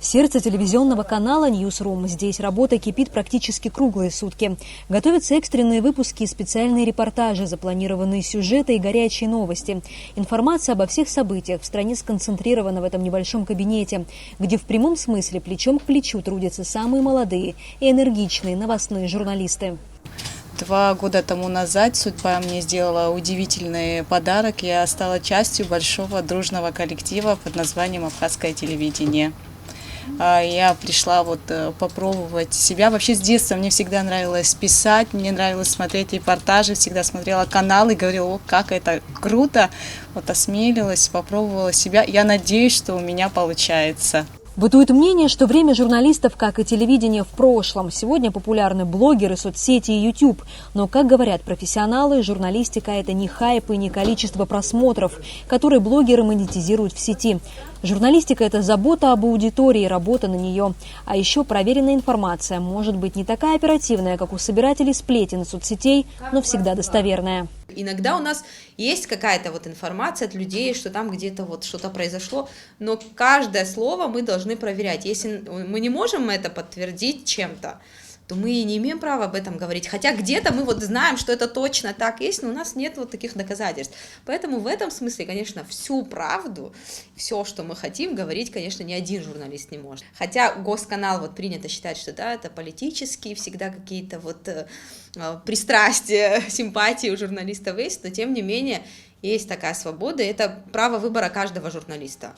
Сердце телевизионного канала Newsroom. Здесь работа кипит практически круглые сутки. Готовятся экстренные выпуски и специальные репортажи, запланированные сюжеты и горячие новости. Информация обо всех событиях в стране сконцентрирована в этом небольшом кабинете, где в прямом смысле плечом к плечу трудятся самые молодые и энергичные новостные журналисты. 2 года тому назад судьба мне сделала удивительный подарок. Я стала частью большого дружного коллектива под названием «Абхазское телевидение». Я пришла попробовать себя. Вообще с детства мне всегда нравилось писать, мне нравилось смотреть репортажи, всегда смотрела каналы и говорила: о, как это круто. Осмелилась, попробовала себя. Я надеюсь, что у меня получается. Бытует мнение, что время журналистов, как и телевидение, в прошлом. Сегодня популярны блогеры, соцсети и YouTube. Но, как говорят профессионалы, журналистика – это не хайп и не количество просмотров, которые блогеры монетизируют в сети. Журналистика – это забота об аудитории, работа на нее. А еще проверенная информация может быть не такая оперативная, как у собирателей сплетен и соцсетей, но всегда достоверная. Иногда у нас есть какая-то информация от людей, что там где-то что-то произошло, но каждое слово мы должны проверять. Если мы не можем это подтвердить чем-то, то мы и не имеем права об этом говорить. Хотя где-то мы знаем, что это точно так есть, но у нас нет таких доказательств. Поэтому в этом смысле, конечно, всю правду, все, что мы хотим говорить, конечно, ни один журналист не может. Хотя Госканал принято считать, что да, это политические всегда какие-то пристрастия, симпатии у журналистов есть, но тем не менее есть такая свобода, и это право выбора каждого журналиста.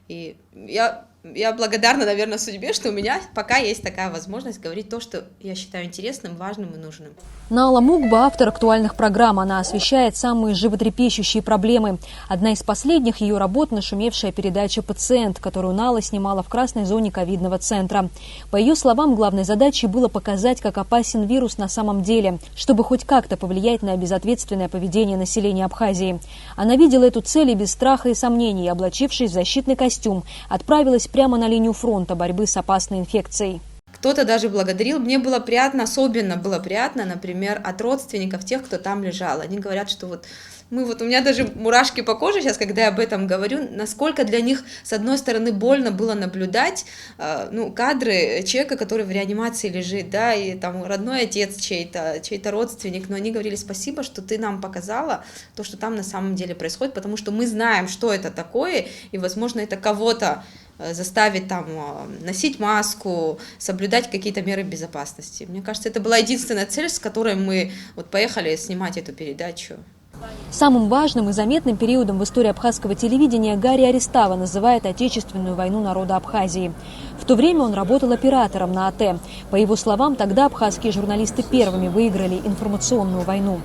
И я благодарна, наверное, судьбе, что у меня пока есть такая возможность говорить то, что я считаю интересным, важным и нужным. Наала Мукба – автор актуальных программ. Она освещает самые животрепещущие проблемы. Одна из последних ее работ – нашумевшая передача «Пациент», которую Наала снимала в красной зоне ковидного центра. По ее словам, главной задачей было показать, как опасен вирус на самом деле, чтобы хоть как-то повлиять на безответственное поведение населения Абхазии. Она видела эту цель и без страха и сомнений, облачившись в защитный костюм, отправилась прямо на линию фронта борьбы с опасной инфекцией. Кто-то даже благодарил. Мне было приятно, особенно было приятно, например, от родственников тех, кто там лежал. Они говорят, что у меня даже мурашки по коже сейчас, когда я об этом говорю, насколько для них, с одной стороны, больно было наблюдать кадры человека, который в реанимации лежит, да, и там родной отец чей-то родственник, но они говорили: спасибо, что ты нам показала то, что там на самом деле происходит, потому что мы знаем, что это такое, и, возможно, это кого-то заставить носить маску, соблюдать какие-то меры безопасности. Мне кажется, это была единственная цель, с которой мы поехали снимать эту передачу. Самым важным и заметным периодом в истории абхазского телевидения Гарри Арестава называет Отечественную войну народа Абхазии. В то время он работал оператором на АТ. По его словам, тогда абхазские журналисты первыми выиграли информационную войну.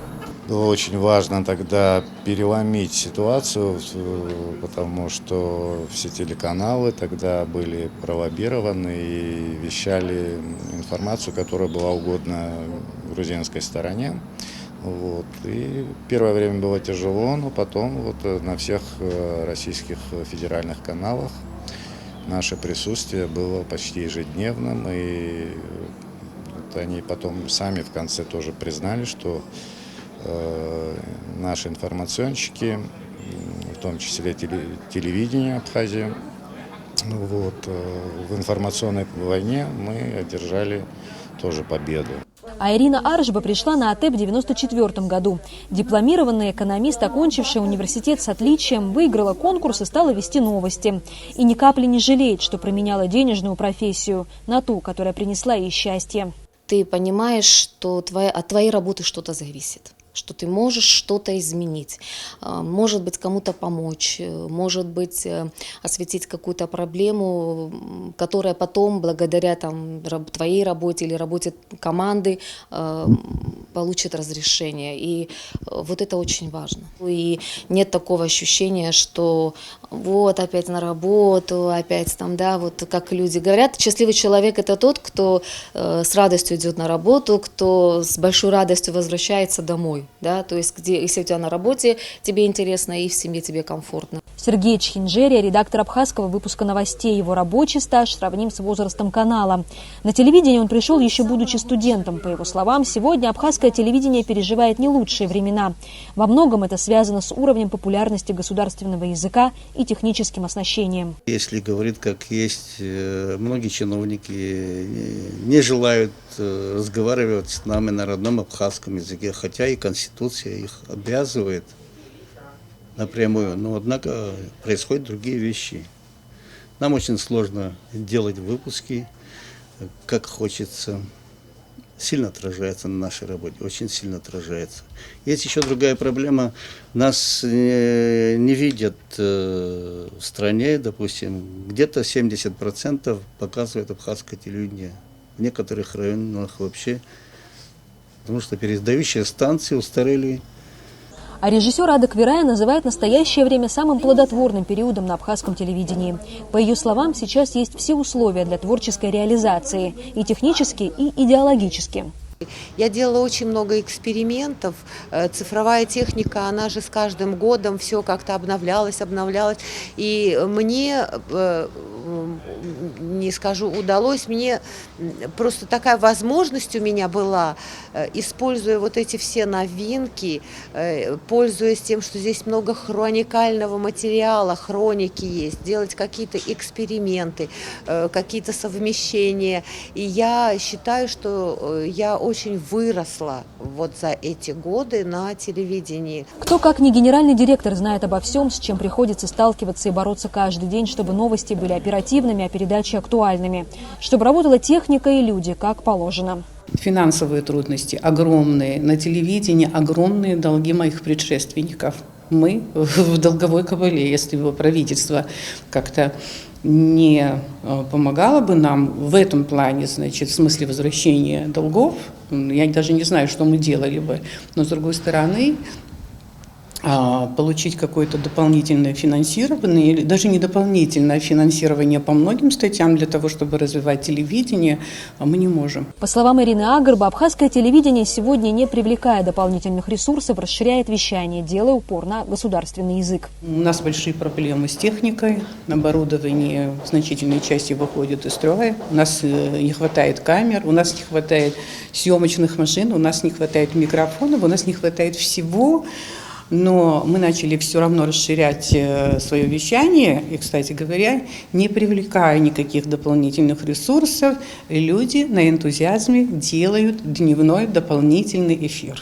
Было очень важно тогда переломить ситуацию, потому что все телеканалы тогда были пролоббированы и вещали информацию, которая была угодна грузинской стороне. И первое время было тяжело, но потом на всех российских федеральных каналах наше присутствие было почти ежедневным. И они потом сами в конце тоже признали, что наши информационщики, в том числе телевидение Абхазии, в информационной войне мы одержали тоже победу. А Ирина Аржба пришла на АТ в 1994 году. Дипломированный экономист, окончивший университет с отличием, выиграла конкурс и стала вести новости. И ни капли не жалеет, что променяла денежную профессию на ту, которая принесла ей счастье. Ты понимаешь, что от твоей работы что-то зависит, что ты можешь что-то изменить, может быть, кому-то помочь, может быть, осветить какую-то проблему, которая потом, благодаря твоей работе или работе команды, получит разрешение. И это очень важно. И нет такого ощущения, что опять на работу, опять как люди говорят, счастливый человек – это тот, кто с радостью идет на работу, кто с большой радостью возвращается домой. да, то есть где, если у тебя на работе тебе интересно и в семье тебе комфортно. Сергей Чхинджерия, редактор абхазского выпуска новостей. Его рабочий стаж сравним с возрастом канала. На телевидение он пришел еще будучи студентом. По его словам, сегодня абхазское телевидение переживает не лучшие времена. Во многом это связано с уровнем популярности государственного языка и техническим оснащением. Если говорить как есть, многие чиновники не желают разговаривать с нами на родном абхазском языке, хотя и Конституция их обязывает напрямую, но однако происходят другие вещи. Нам очень сложно делать выпуски, как хочется. Сильно отражается на нашей работе, очень сильно отражается. Есть еще другая проблема. Нас не видят в стране, допустим, где-то 70% показывает абхазское телевидение. В некоторых районах вообще, потому что передающие станции устарели. А режиссер Ада Квирая называет настоящее время самым плодотворным периодом на абхазском телевидении. По ее словам, сейчас есть все условия для творческой реализации – и технически, и идеологически. Я делала очень много экспериментов. Цифровая техника, она же с каждым годом все как-то обновлялась. И мне, не скажу, удалось, мне просто такая возможность у меня была, используя вот эти все новинки, пользуясь тем, что здесь много хроникального материала, хроники есть, делать какие-то эксперименты, какие-то совмещения. И я считаю, что я очень выросла вот за эти годы на телевидении. Кто, как не генеральный директор, знает обо всем, с чем приходится сталкиваться и бороться каждый день, чтобы новости были оперативными, а передачи актуальными, чтобы работала техника и люди, как положено. Финансовые трудности огромные, на телевидении огромные долги моих предшественников. Мы в долговой кабале, если бы правительство как-то не помогало бы нам в этом плане, значит, в смысле возвращения долгов, я даже не знаю, что мы делали бы. Но, с другой стороны, получить какое-то дополнительное финансирование, или даже не дополнительное финансирование по многим статьям для того, чтобы развивать телевидение, мы не можем. По словам Ирины Агарба, абхазское телевидение сегодня, не привлекая дополнительных ресурсов, расширяет вещание, делая упор на государственный язык. У нас большие проблемы с техникой, оборудование в значительной части выходит из строя, у нас не хватает камер, у нас не хватает съемочных машин, у нас не хватает микрофонов, у нас не хватает всего. Но мы начали все равно расширять свое вещание, и, кстати говоря, не привлекая никаких дополнительных ресурсов, люди на энтузиазме делают дневной дополнительный эфир.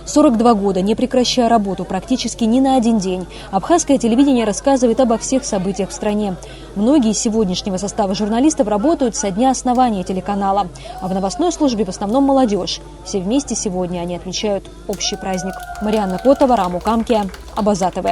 42 года, не прекращая работу практически ни на один день, абхазское телевидение рассказывает обо всех событиях в стране. Многие из сегодняшнего состава журналистов работают со дня основания телеканала, а в новостной службе в основном молодежь. Все вместе сегодня они отмечают общий праздник. Марианна Котова, Раму Камкия, Абаза ТВ.